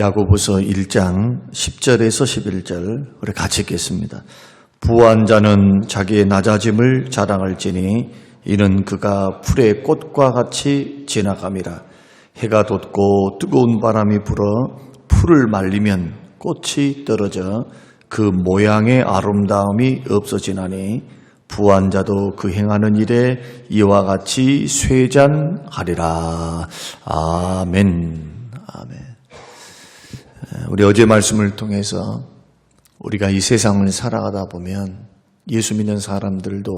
야고보서 1장 10절에서 11절 우리 같이 읽겠습니다. 부한 자는 자기의 낮아짐을 자랑할지니 이는 그가 풀의 꽃과 같이 지나감이라. 해가 돋고 뜨거운 바람이 불어 풀을 말리면 꽃이 떨어져 그 모양의 아름다움이 없어지나니 부한 자도 그 행하는 일에 이와 같이 쇠잔하리라. 아멘. 아멘. 우리 어제 말씀을 통해서 우리가 이 세상을 살아가다 보면 예수 믿는 사람들도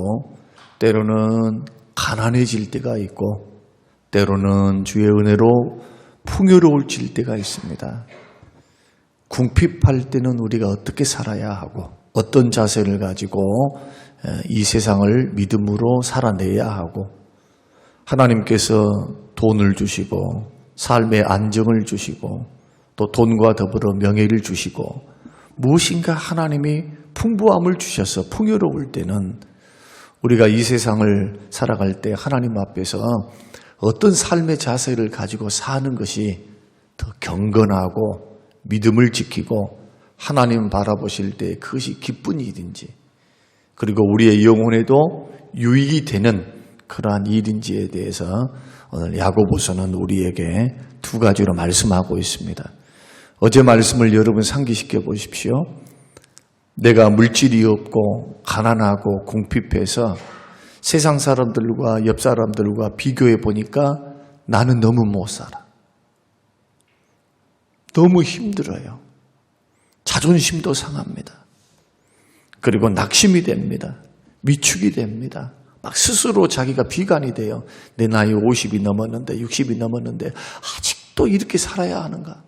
때로는 가난해질 때가 있고 때로는 주의 은혜로 풍요로워질 때가 있습니다. 궁핍할 때는 우리가 어떻게 살아야 하고 어떤 자세를 가지고 이 세상을 믿음으로 살아내야 하고 하나님께서 돈을 주시고 삶의 안정을 주시고 또 돈과 더불어 명예를 주시고 무엇인가 하나님이 풍부함을 주셔서 풍요로울 때는 우리가 이 세상을 살아갈 때 하나님 앞에서 어떤 삶의 자세를 가지고 사는 것이 더 경건하고 믿음을 지키고 하나님 바라보실 때 그것이 기쁜 일인지 그리고 우리의 영혼에도 유익이 되는 그러한 일인지에 대해서 오늘 야고보서는 우리에게 두 가지로 말씀하고 있습니다. 어제 말씀을 여러분 상기시켜 보십시오. 내가 물질이 없고 가난하고 궁핍해서 세상 사람들과 옆 사람들과 비교해 보니까 나는 너무 못 살아. 너무 힘들어요. 자존심도 상합니다. 그리고 낙심이 됩니다. 위축이 됩니다. 막 스스로 자기가 비관이 돼요. 내 나이 50이 넘었는데 60이 넘었는데 아직도 이렇게 살아야 하는가?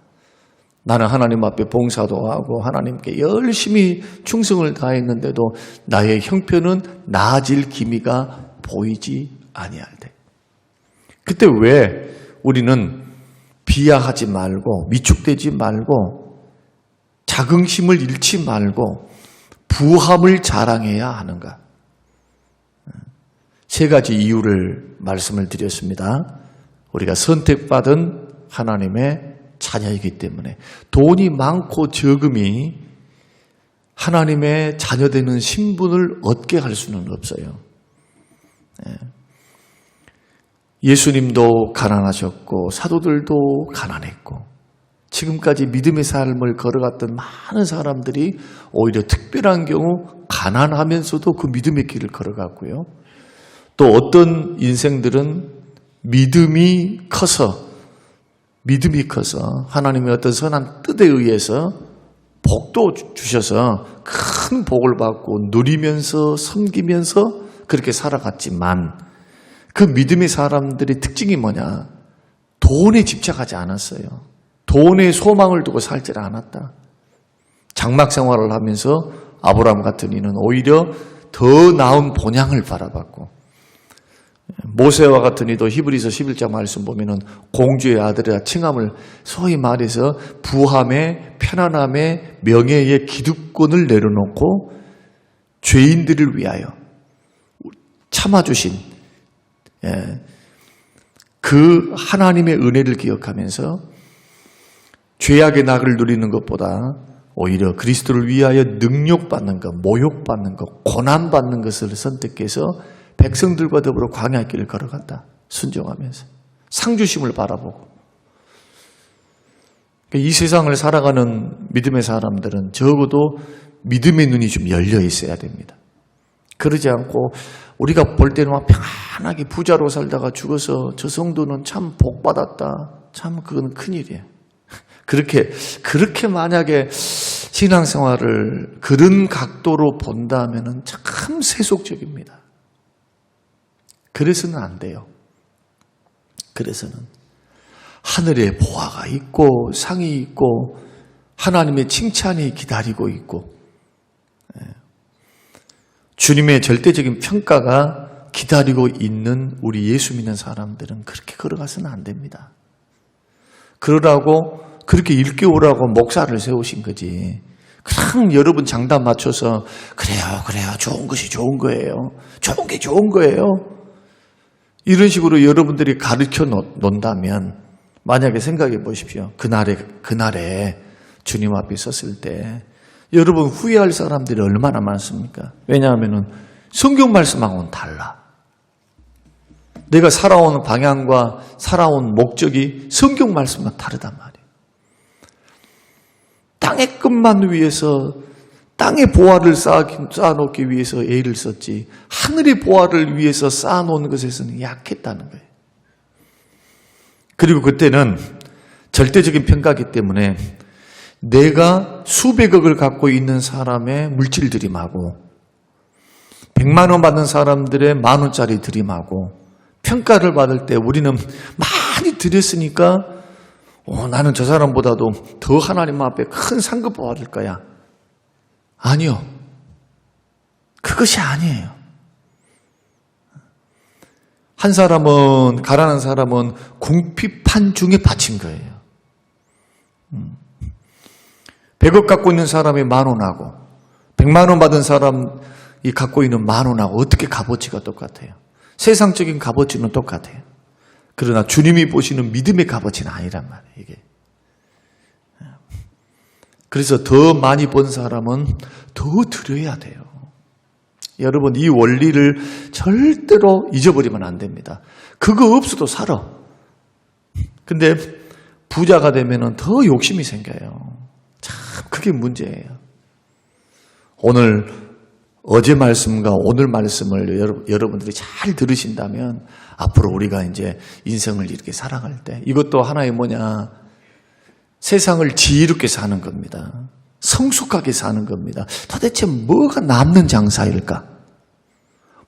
나는 하나님 앞에 봉사도 하고 하나님께 열심히 충성을 다했는데도 나의 형편은 나아질 기미가 보이지 아니할 때. 그때 왜 우리는 비하하지 말고 위축되지 말고 자긍심을 잃지 말고 부함을 자랑해야 하는가? 세 가지 이유를 말씀을 드렸습니다. 우리가 선택받은 하나님의 자녀이기 때문에 돈이 많고 적음이 하나님의 자녀되는 신분을 얻게 할 수는 없어요. 예수님도 가난하셨고 사도들도 가난했고 지금까지 믿음의 삶을 걸어갔던 많은 사람들이 오히려 특별한 경우 가난하면서도 그 믿음의 길을 걸어갔고요. 또 어떤 인생들은 믿음이 커서 하나님의 어떤 선한 뜻에 의해서 복도 주셔서 큰 복을 받고 누리면서 섬기면서 그렇게 살아갔지만 그 믿음의 사람들의 특징이 뭐냐? 돈에 집착하지 않았어요. 돈에 소망을 두고 살지 않았다. 장막 생활을 하면서 아브라함 같은 이는 오히려 더 나은 본향을 바라봤고 모세와 같은 이도 히브리서 11장 말씀 보면은 공주의 아들이라 칭함을 소위 말해서 부함의 편안함의 명예의 기득권을 내려놓고 죄인들을 위하여 참아주신 그 하나님의 은혜를 기억하면서 죄악의 낙을 누리는 것보다 오히려 그리스도를 위하여 능욕받는 것, 모욕받는 것, 고난받는 것을 선택해서 백성들과 더불어 광야 길을 걸어간다. 순종하면서 상주심을 바라보고 이 세상을 살아가는 믿음의 사람들은 적어도 믿음의 눈이 좀 열려 있어야 됩니다. 그러지 않고 우리가 볼 때는 막 편안하게 부자로 살다가 죽어서 저 성도는 참 복받았다. 참 그건 큰일이에요. 그렇게 만약에 신앙생활을 그런 각도로 본다면 참 세속적입니다. 그래서는 안 돼요. 그래서는 하늘에 보화가 있고 상이 있고 하나님의 칭찬이 기다리고 있고 주님의 절대적인 평가가 기다리고 있는 우리 예수 믿는 사람들은 그렇게 걸어가서는 안 됩니다. 그러라고 그렇게 일깨우라고 목사를 세우신 거지. 그냥 여러분 장단 맞춰서 그래요 좋은 것이 좋은 거예요. 좋은 게 좋은 거예요. 이런 식으로 여러분들이 가르쳐 놓는다면 만약에 생각해 보십시오. 그날에 주님 앞에 섰을 때 여러분 후회할 사람들이 얼마나 많습니까? 왜냐하면 성경 말씀하고는 달라. 내가 살아온 방향과 살아온 목적이 성경 말씀과 다르단 말이에요. 땅의 것만 위해서 땅의 보화를 쌓아놓기 위해서 애를 썼지 하늘의 보화를 위해서 쌓아놓은 것에서는 약했다는 거예요. 그리고 그때는 절대적인 평가이기 때문에 내가 수백억을 갖고 있는 사람의 물질 드림하고 100만 원 받는 사람들의 10,000원짜리 드림하고 평가를 받을 때 우리는 많이 드렸으니까 나는 저 사람보다도 더 하나님 앞에 큰 상급 받을 거야. 아니요. 그것이 아니에요. 한 사람은, 가난한 사람은 궁핍한 중에 바친 거예요. 100억 갖고 있는 사람이 10,000원하고 100만 원 받은 사람이 갖고 있는 10,000원하고 어떻게 값어치가 똑같아요? 세상적인 값어치는 똑같아요. 그러나 주님이 보시는 믿음의 값어치는 아니란 말이에요. 이게. 그래서 더 많이 번 사람은 더 드려야 돼요. 여러분 이 원리를 절대로 잊어버리면 안 됩니다. 그거 없어도 살아. 근데 부자가 되면 더 욕심이 생겨요. 참 그게 문제예요. 어제 말씀과 오늘 말씀을 여러분들이 잘 들으신다면 앞으로 우리가 이제 인생을 이렇게 살아갈 때 이것도 하나의 세상을 지혜롭게 사는 겁니다. 성숙하게 사는 겁니다. 도대체 뭐가 남는 장사일까?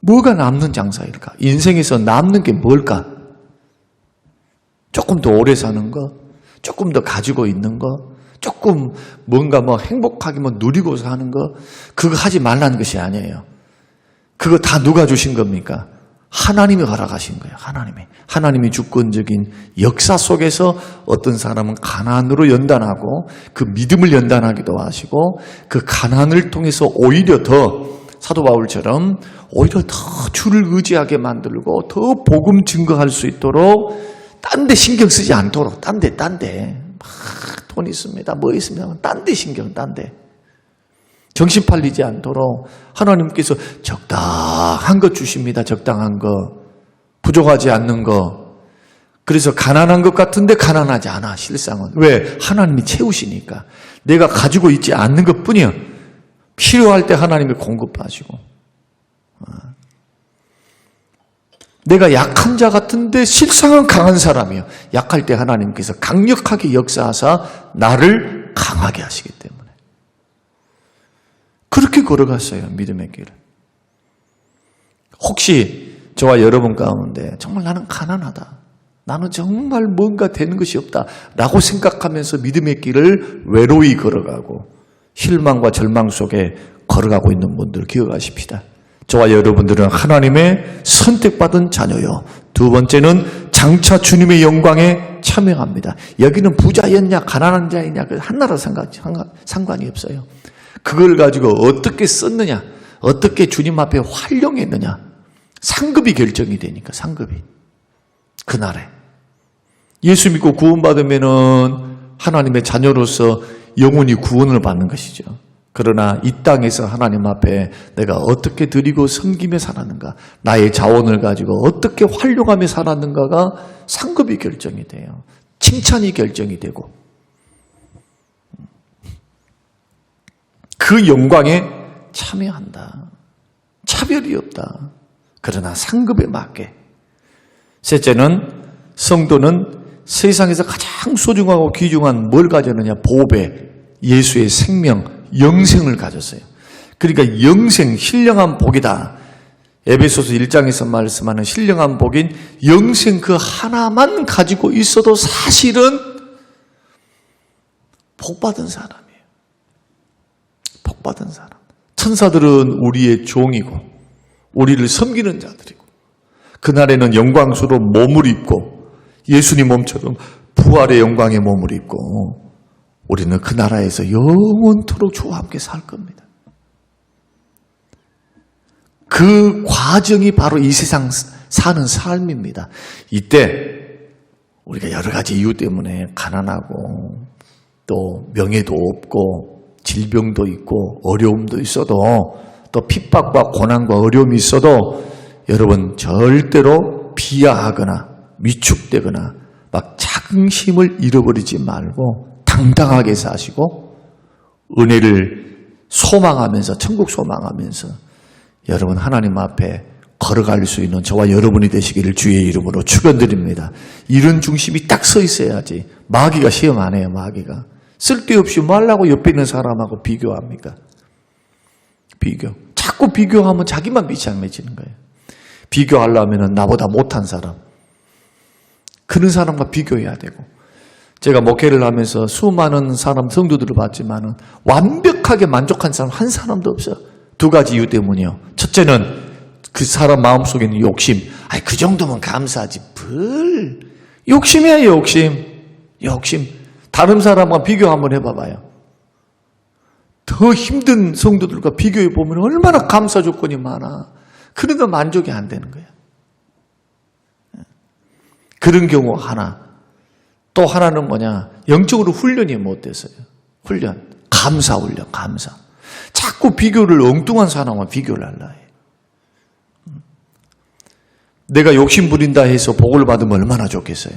뭐가 남는 장사일까? 인생에서 남는 게 뭘까? 조금 더 오래 사는 거? 조금 더 가지고 있는 거? 조금 뭔가 행복하게 누리고 사는 거? 그거 하지 말라는 것이 아니에요. 그거 다 누가 주신 겁니까? 하나님이 허락하신 거예요. 하나님이 주권적인 역사 속에서 어떤 사람은 가난으로 연단하고 그 믿음을 연단하기도 하시고 그 가난을 통해서 오히려 더 사도 바울처럼 오히려 더 주를 의지하게 만들고 더 복음 증거할 수 있도록 딴 데 신경 쓰지 않도록 딴 데 막 돈 있습니다. 뭐 있습니다. 딴 데 신경 딴 데 정신 팔리지 않도록 하나님께서 적당한 것 주십니다. 적당한 거. 부족하지 않는 거. 그래서 가난한 것 같은데 가난하지 않아. 실상은. 왜? 하나님이 채우시니까. 내가 가지고 있지 않는 것뿐이야. 필요할 때 하나님이 공급하시고. 내가 약한 자 같은데 실상은 강한 사람이에요. 약할 때 하나님께서 강력하게 역사하사 나를 강하게 하시기 때문에. 그렇게 걸어갔어요. 믿음의 길을. 혹시 저와 여러분 가운데 정말 나는 가난하다. 나는 정말 뭔가 되는 것이 없다. 라고 생각하면서 믿음의 길을 외로이 걸어가고 실망과 절망 속에 걸어가고 있는 분들 기억하십시다. 저와 여러분들은 하나님의 선택받은 자녀요. 두 번째는 장차 주님의 영광에 참여합니다. 여기는 부자였냐 가난한 자였냐 하나로 상관이 없어요. 그걸 가지고 어떻게 썼느냐, 어떻게 주님 앞에 활용했느냐, 상급이 결정이 되니까 상급이. 그날에 예수 믿고 구원받으면은 하나님의 자녀로서 영원히 구원을 받는 것이죠. 그러나 이 땅에서 하나님 앞에 내가 어떻게 드리고 섬기며 살았는가, 나의 자원을 가지고 어떻게 활용하며 살았는가가 상급이 결정이 돼요. 칭찬이 결정이 되고 그 영광에 참여한다. 차별이 없다. 그러나 상급에 맞게. 셋째는 성도는 세상에서 가장 소중하고 귀중한 뭘 가졌느냐? 보배, 예수의 생명, 영생을 가졌어요. 그러니까 영생, 신령한 복이다. 에베소서 1장에서 말씀하는 신령한 복인 영생 그 하나만 가지고 있어도 사실은 복받은 사람이에요. 복받은 사람. 천사들은 우리의 종이고 우리를 섬기는 자들이고 그날에는 영광스러운 몸을 입고 예수님 몸처럼 부활의 영광의 몸을 입고 우리는 그 나라에서 영원토록 주와 함께 살 겁니다. 그 과정이 바로 이 세상 사는 삶입니다. 이때 우리가 여러 가지 이유 때문에 가난하고 또 명예도 없고 질병도 있고 어려움도 있어도 또 핍박과 고난과 어려움이 있어도 여러분 절대로 비하하거나 위축되거나 막 자긍심을 잃어버리지 말고 당당하게 사시고 은혜를 소망하면서 천국 소망하면서 여러분 하나님 앞에 걸어갈 수 있는 저와 여러분이 되시기를 주의 이름으로 축원드립니다. 이런 중심이 딱 서 있어야지. 마귀가 시험 안 해요. 마귀가 쓸데없이 뭐 하려고 옆에 있는 사람하고 비교합니까? 비교. 자꾸 비교하면 자기만 비참해지는 거예요. 비교하려면 나보다 못한 사람, 그런 사람과 비교해야 되고, 제가 목회를 하면서 수많은 사람 성도들을 봤지만은 완벽하게 만족한 사람 한 사람도 없어요. 두 가지 이유 때문이요. 첫째는 그 사람 마음속에 있는 욕심. 그 정도면 감사하지. 욕심이에요, 욕심. 다른 사람과 비교 한번 해봐봐요. 더 힘든 성도들과 비교해 보면 얼마나 감사 조건이 많아. 그래도 만족이 안 되는 거야. 그런 경우 하나. 또 하나는 뭐냐? 영적으로 훈련이 못 됐어요. 감사 훈련, 감사. 자꾸 비교를 엉뚱한 사람과 비교를 하려 해요. 내가 욕심 부린다 해서 복을 받으면 얼마나 좋겠어요.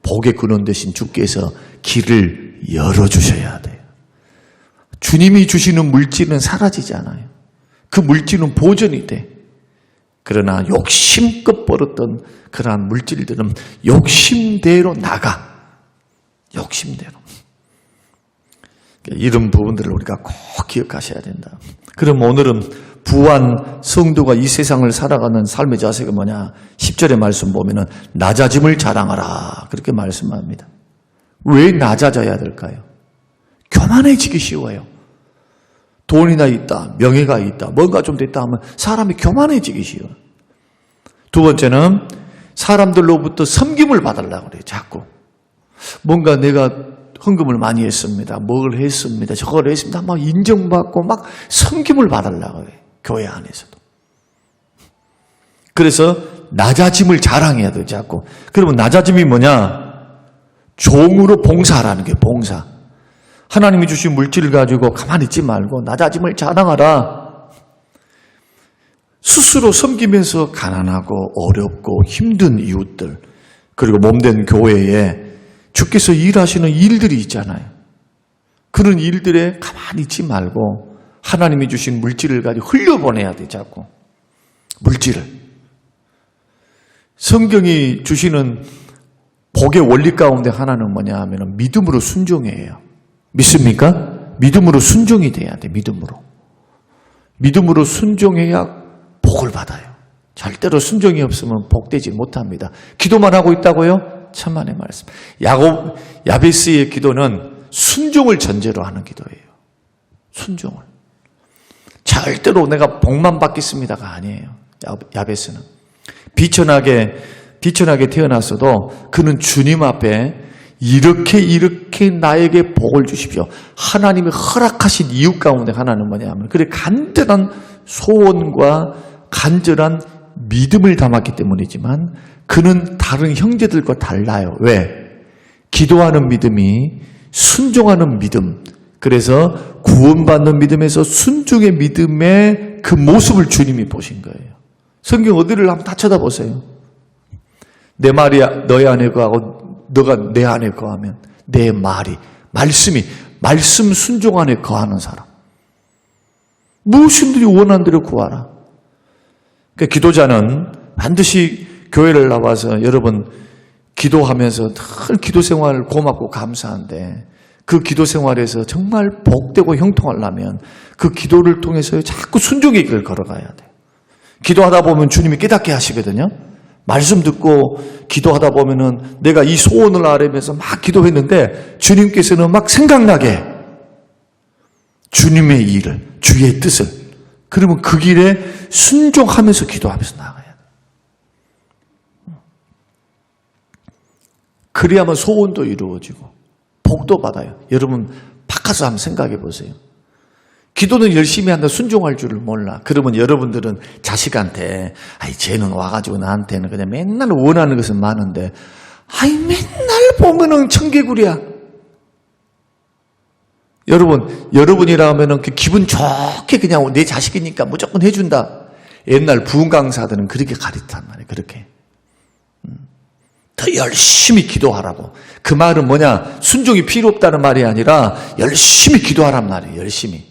복의 근원 되신 주께서 길을 열어주셔야 돼요. 주님이 주시는 물질은 사라지지 않아요. 그 물질은 보존이 돼. 그러나 욕심껏 벌었던 그러한 물질들은 욕심대로 나가. 욕심대로. 이런 부분들을 우리가 꼭 기억하셔야 된다. 그럼 오늘은 부한 성도가 이 세상을 살아가는 삶의 자세가 뭐냐? 10절의 말씀 보면은 낮아짐을 자랑하라. 그렇게 말씀합니다. 왜 낮아져야 될까요? 교만해지기 쉬워요. 돈이나 있다, 명예가 있다, 뭔가 좀 됐다 하면 사람이 교만해지기 쉬워요. 두 번째는 사람들로부터 섬김을 받으려고 그래요. 자꾸. 뭔가 내가 헌금을 많이 했습니다. 뭘 했습니다. 저걸 했습니다. 막 인정받고 막 섬김을 받으려고 해요. 교회 안에서도. 그래서 낮아짐을 자랑해야 돼요. 자꾸. 그러면 낮아짐이 뭐냐? 종으로 봉사하라는 게 봉사. 하나님이 주신 물질을 가지고 가만히 있지 말고 낮아짐을 자랑하라. 스스로 섬기면서 가난하고 어렵고 힘든 이웃들, 그리고 몸된 교회에 주께서 일하시는 일들이 있잖아요. 그런 일들에 가만히 있지 말고 하나님이 주신 물질을 가지고 흘려보내야 돼. 자꾸 물질을. 성경이 주시는 복의 원리 가운데 하나는 뭐냐 하면 믿음으로 순종해요. 믿습니까? 믿음으로 순종이 돼야 돼. 믿음으로 순종해야 복을 받아요. 절대로 순종이 없으면 복되지 못합니다. 기도만 하고 있다고요? 천만의 말씀. 야베스의 기도는 순종을 전제로 하는 기도예요. 순종을. 절대로 내가 복만 받겠습니다가 아니에요. 야베스는. 비천하게 태어났어도 그는 주님 앞에 이렇게 나에게 복을 주십시오. 하나님이 허락하신 이유 가운데 하나는 뭐냐면 그래 간절한 소원과 간절한 믿음을 담았기 때문이지만 그는 다른 형제들과 달라요. 왜? 기도하는 믿음이 순종하는 믿음. 그래서 구원받는 믿음에서 순종의 믿음의 그 모습을 주님이 보신 거예요. 성경 어디를 한번 다 쳐다보세요. 내 말이 너희 안에 거하고 너가 내 안에 거하면 내 말이 말씀 순종 안에 거하는 사람. 무엇이든지 원하는 대로 구하라. 그러니까 기도자는 반드시 교회를 나와서 여러분 기도하면서 늘 기도 생활 고맙고 감사한데 그 기도 생활에서 정말 복되고 형통하려면 그 기도를 통해서 자꾸 순종의 길을 걸어가야 돼요. 기도하다 보면 주님이 깨닫게 하시거든요. 말씀 듣고 기도하다 보면은 내가 이 소원을 아뢰면서 막 기도했는데 주님께서는 막 생각나게 주님의 일을, 주의 뜻을, 그러면 그 길에 순종하면서 기도하면서 나가야 돼요. 그래야만 소원도 이루어지고 복도 받아요. 여러분 바꿔서 한번 생각해 보세요. 기도는 열심히 한다 순종할 줄을 몰라. 그러면 여러분들은 자식한테 쟤는 와가지고 나한테는 그냥 맨날 원하는 것은 많은데 아이, 맨날 보면은 청개구리야. 여러분이라면은 그 기분 좋게 그냥 내 자식이니까 무조건 해준다. 옛날 부흥 강사들은 그렇게 가르쳤단 말이에요. 그렇게. 더 열심히 기도하라고. 그 말은 뭐냐? 순종이 필요 없다는 말이 아니라 열심히 기도하란 말이에요. 열심히.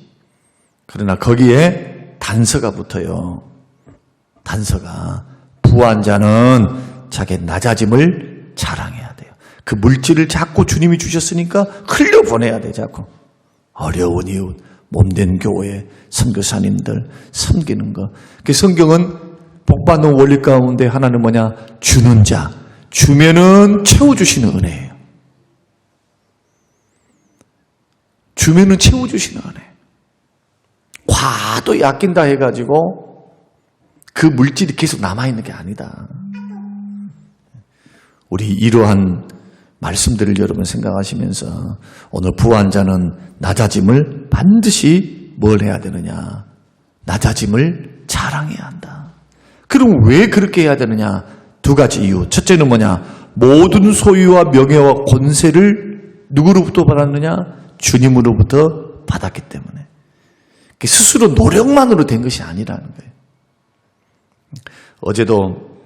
그러나 거기에 단서가 붙어요. 단서가. 부한 자는 자기 낮아짐을 자랑해야 돼요. 그 물질을 자꾸 주님이 주셨으니까 흘려보내야 돼. 자꾸. 어려운 이웃, 몸된 교회, 선교사님들 섬기는 거. 그 성경은 복받는 원리 가운데 하나는 뭐냐? 주는 자. 주면은 채워주시는 은혜예요. 주면은 채워주시는 은혜. 과도 아낀다 해가지고 그 물질이 계속 남아있는 게 아니다. 우리 이러한 말씀들을 여러분 생각하시면서 오늘 부한 자는 낮아짐을 반드시 뭘 해야 되느냐? 낮아짐을 자랑해야 한다. 그럼 왜 그렇게 해야 되느냐? 두 가지 이유. 첫째는 뭐냐? 모든 소유와 명예와 권세를 누구로부터 받았느냐? 주님으로부터 받았기 때문에. 스스로 노력만으로 된 것이 아니라는 거예요. 어제도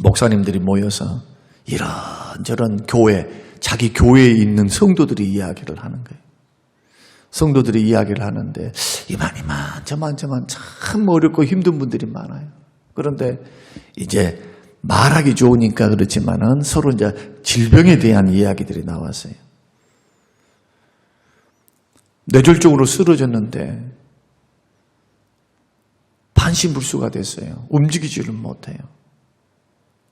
목사님들이 모여서 이런저런 교회, 자기 교회에 있는 성도들이 이야기를 하는 거예요. 성도들이 이야기를 하는데 이만 저만 참 어렵고 힘든 분들이 많아요. 그런데 이제 말하기 좋으니까 그렇지만은 서로 이제 질병에 대한 이야기들이 나왔어요. 뇌졸중으로 쓰러졌는데 반신불수가 됐어요. 움직이지를 못해요.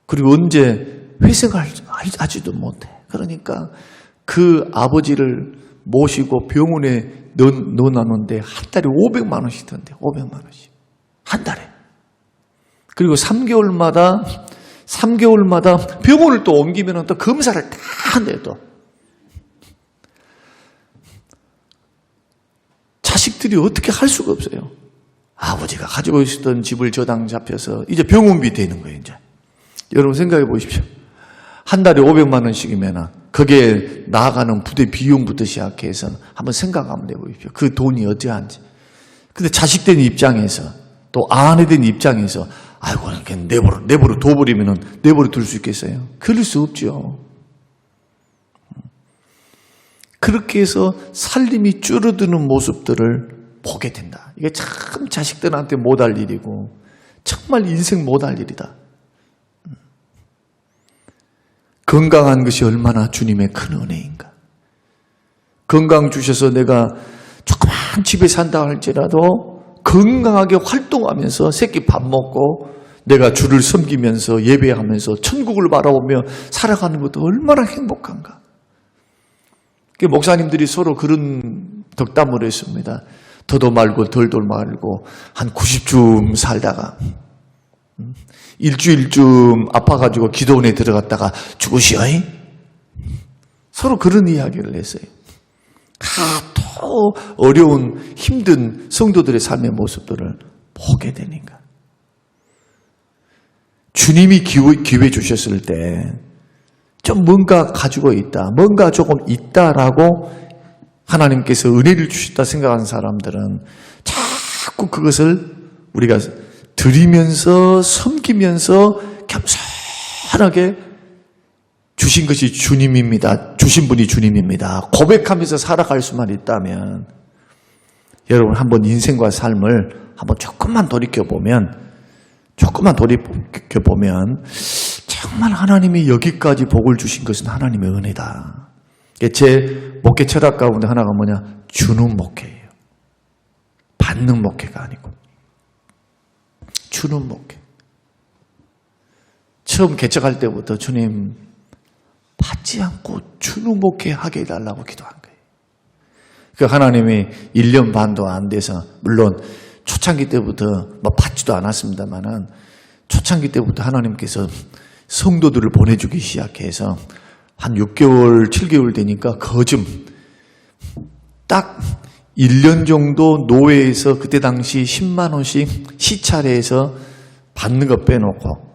그리고 언제 회생하지도 못해. 그러니까 그 아버지를 모시고 병원에 넣어놨는데 한 달에 500만 원씩 든대. 500만 원씩. 한 달에. 그리고 3개월마다 병원을 또 옮기면 또 검사를 다 한대요. 또. 자식들이 어떻게 할 수가 없어요. 아버지가 가지고 있었던 집을 저당 잡혀서 이제 병원비 되는 거예요. 이제. 여러분 생각해 보십시오. 한 달에 500만 원씩이면 거기에 나아가는 부대 비용부터 시작해서 한번 생각 한번 해보십시오. 그 돈이 어떠한지. 근데 자식 된 입장에서 또 아내 된 입장에서 아이고 그냥 내버려 둬버리면 내버려 둘 수 있겠어요? 그럴 수 없죠. 그렇게 해서 살림이 줄어드는 모습들을 보게 된다. 이게 참 자식들한테 못할 일이고 정말 인생 못할 일이다. 건강한 것이 얼마나 주님의 큰 은혜인가. 건강 주셔서 내가 조그만 집에 산다 할지라도 건강하게 활동하면서 새끼 밥 먹고 내가 주를 섬기면서 예배하면서 천국을 바라보며 살아가는 것도 얼마나 행복한가. 목사님들이 서로 그런 덕담을 했습니다. 더도 말고 덜도 말고 한 90쯤 살다가 일주일쯤 아파가지고 기도원에 들어갔다가 죽으시오이? 서로 그런 이야기를 했어요. 더 어려운 힘든 성도들의 삶의 모습들을 보게 되니까. 주님이 기회 주셨을 때 좀 뭔가 가지고 있다, 뭔가 조금 있다라고 하나님께서 은혜를 주셨다 생각하는 사람들은 자꾸 그것을 우리가 드리면서 섬기면서 겸손하게 주신 것이 주님입니다. 주신 분이 주님입니다. 고백하면서 살아갈 수만 있다면 여러분 한번 인생과 삶을 한번 조금만 돌이켜보면 정말 하나님이 여기까지 복을 주신 것은 하나님의 은혜다. 제 목회 철학 가운데 하나가 뭐냐? 주는 목회예요. 받는 목회가 아니고 주는 목회. 처음 개척할 때부터 주님 받지 않고 주는 목회 하게 해달라고 기도한 거예요. 그 하나님이 1년 반도 안 돼서 물론 초창기 때부터 받지도 않았습니다만은 초창기 때부터 하나님께서 성도들을 보내주기 시작해서 한 6개월, 7개월 되니까 거즘 딱 1년 정도 노회에서 그때 당시 10만 원씩 시차례에서 받는 거 빼놓고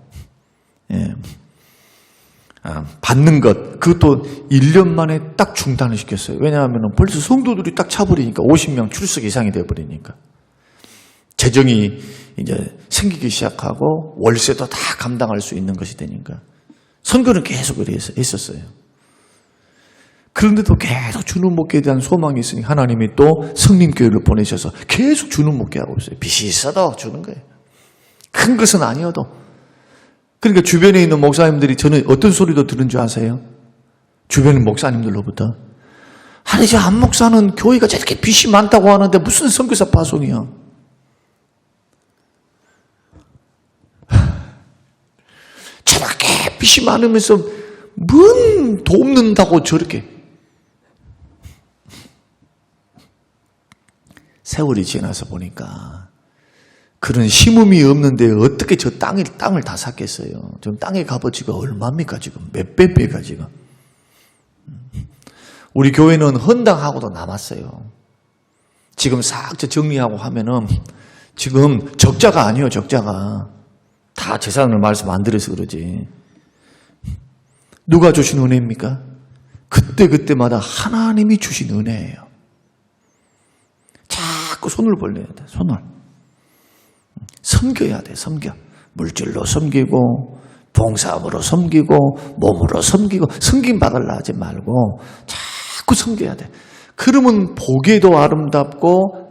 받는 것, 그것도 1년 만에 딱 중단을 시켰어요. 왜냐하면 벌써 성도들이 딱 차버리니까 50명 출석 이상이 돼버리니까. 재정이 이제 생기기 시작하고 월세도 다 감당할 수 있는 것이 되니까. 선교는 계속 했었어요. 그런데도 계속 주는 목회에 대한 소망이 있으니 하나님이 또 성림교회를 보내셔서 계속 주는 목회하고 있어요. 빚이 있어도 주는 거예요. 큰 것은 아니어도. 그러니까 주변에 있는 목사님들이 저는 어떤 소리도 들은 줄 아세요? 주변의 목사님들로부터. 아니, 저 안 목사는 교회가 저렇게 빚이 많다고 하는데 무슨 선교사 파송이야. 저렇게 빚이 많으면서 뭔 돕는다고 저렇게. 세월이 지나서 보니까 그런 심음이 없는데 어떻게 저 땅을 다 샀겠어요. 좀 땅의 값어치가 얼마입니까 지금? 몇 배가 지금. 우리 교회는 헌당하고도 남았어요. 지금 싹 정리하고 하면은 지금 적자가 아니에요. 적자가. 다 재산을 말씀 안 드려서 그러지. 누가 주신 은혜입니까? 그때마다 하나님이 주신 은혜예요. 자꾸 손을 벌려야 돼. 손을. 섬겨야 돼. 섬겨. 물질로 섬기고 봉사함으로 섬기고 몸으로 섬기고 섬김 받으려 하지 말고 자꾸 섬겨야 돼. 그러면 보기에도 아름답고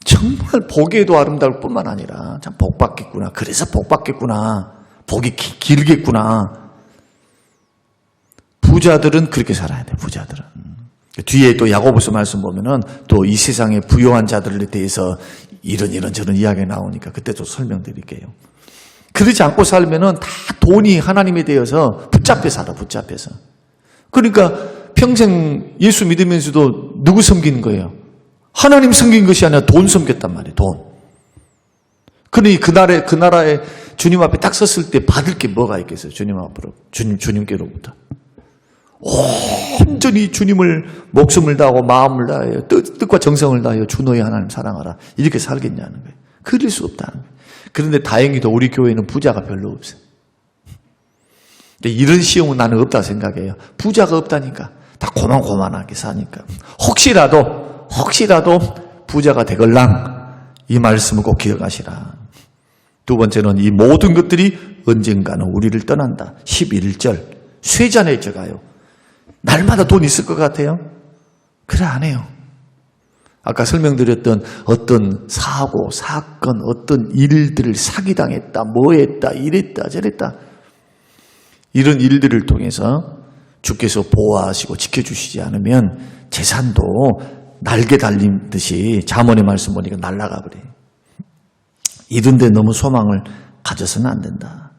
정말 보기에도 아름다울 뿐만 아니라 참 복 받겠구나. 그래서 복 받겠구나. 복이 길겠구나. 부자들은 그렇게 살아야 돼. 부자들은. 뒤에 또 야고보서 말씀 보면은 또 이 세상의 부요한 자들에 대해서 이런 저런 이야기가 나오니까 그때 좀 설명드릴게요. 그러지 않고 살면은 다 돈이 하나님에 대해서 붙잡혀 살아. 붙잡혀서. 그러니까 평생 예수 믿으면서도 누구 섬기는 거예요? 하나님 섬긴 것이 아니라 돈 섬겼단 말이에요. 돈. 그러니 그 나라에 주님 앞에 딱 섰을 때 받을 게 뭐가 있겠어요? 주님 앞으로. 주님께로부터. 온전히 주님을 목숨을 다하고 마음을 다하여 뜻과 정성을 다하여 주 너희 하나님 사랑하라. 이렇게 살겠냐는 거예요. 그럴 수 없다는 거예요. 그런데 다행히도 우리 교회는 부자가 별로 없어요. 근데 이런 시험은 나는 없다 생각해요. 부자가 없다니까. 다 고만고만하게 사니까. 혹시라도 부자가 되걸랑 이 말씀을 꼭 기억하시라. 두 번째는 이 모든 것들이 언젠가는 우리를 떠난다. 11절. 쇠잔에 져가요. 날마다 돈 있을 것 같아요? 그래, 안 해요. 아까 설명드렸던 어떤 사고, 사건, 어떤 일들을 사기당했다, 뭐했다, 이랬다, 저랬다. 이런 일들을 통해서 주께서 보호하시고 지켜주시지 않으면 재산도 날개 달린 듯이 잠언의 말씀 보니까 날아가 버려요. 이런 데 너무 소망을 가져서는 안 된다.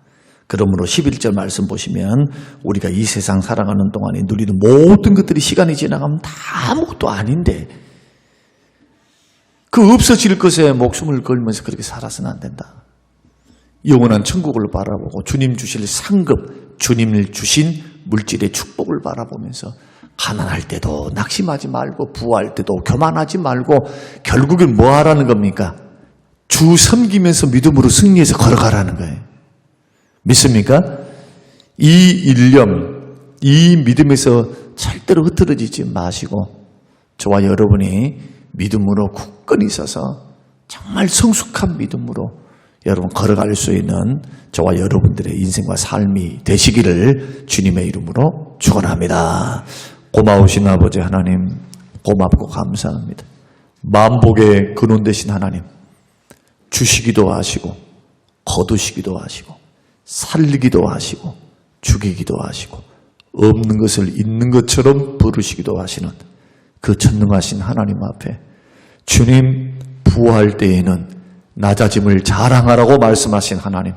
그러므로 11절 말씀 보시면 우리가 이 세상 살아가는 동안에 누리는 모든 것들이 시간이 지나가면 다 아무것도 아닌데 그 없어질 것에 목숨을 걸면서 그렇게 살아서는 안 된다. 영원한 천국을 바라보고 주님 주실 상급, 주님을 주신 물질의 축복을 바라보면서 가난할 때도 낙심하지 말고 부할 때도 교만하지 말고 결국엔 뭐 하라는 겁니까? 주 섬기면서 믿음으로 승리해서 걸어가라는 거예요. 믿습니까? 이 일념, 이 믿음에서 절대로 흐트러지지 마시고 저와 여러분이 믿음으로 굳건히 서서 정말 성숙한 믿음으로 여러분 걸어갈 수 있는 저와 여러분들의 인생과 삶이 되시기를 주님의 이름으로 축원합니다. 고마우신 아버지 하나님, 고맙고 감사합니다. 만복의 근원 되신 하나님, 주시기도 하시고 거두시기도 하시고 살리기도 하시고 죽이기도 하시고 없는 것을 있는 것처럼 부르시기도 하시는 그 전능하신 하나님 앞에 주님 부활 때에는 낮아짐을 자랑하라고 말씀하신 하나님,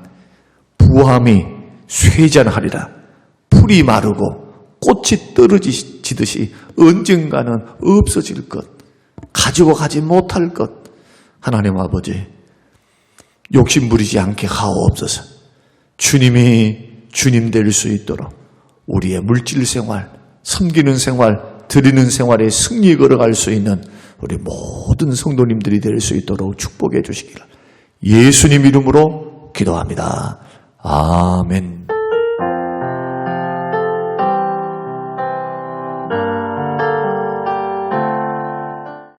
부함이 쇠잔하리라. 풀이 마르고 꽃이 떨어지듯이 언젠가는 없어질 것, 가지고 가지 못할 것, 하나님 아버지 욕심 부리지 않게 하옵소서. 주님이 주님 될 수 있도록 우리의 물질 생활, 섬기는 생활, 드리는 생활에 승리 걸어갈 수 있는 우리 모든 성도님들이 될 수 있도록 축복해 주시기를 예수님 이름으로 기도합니다. 아멘.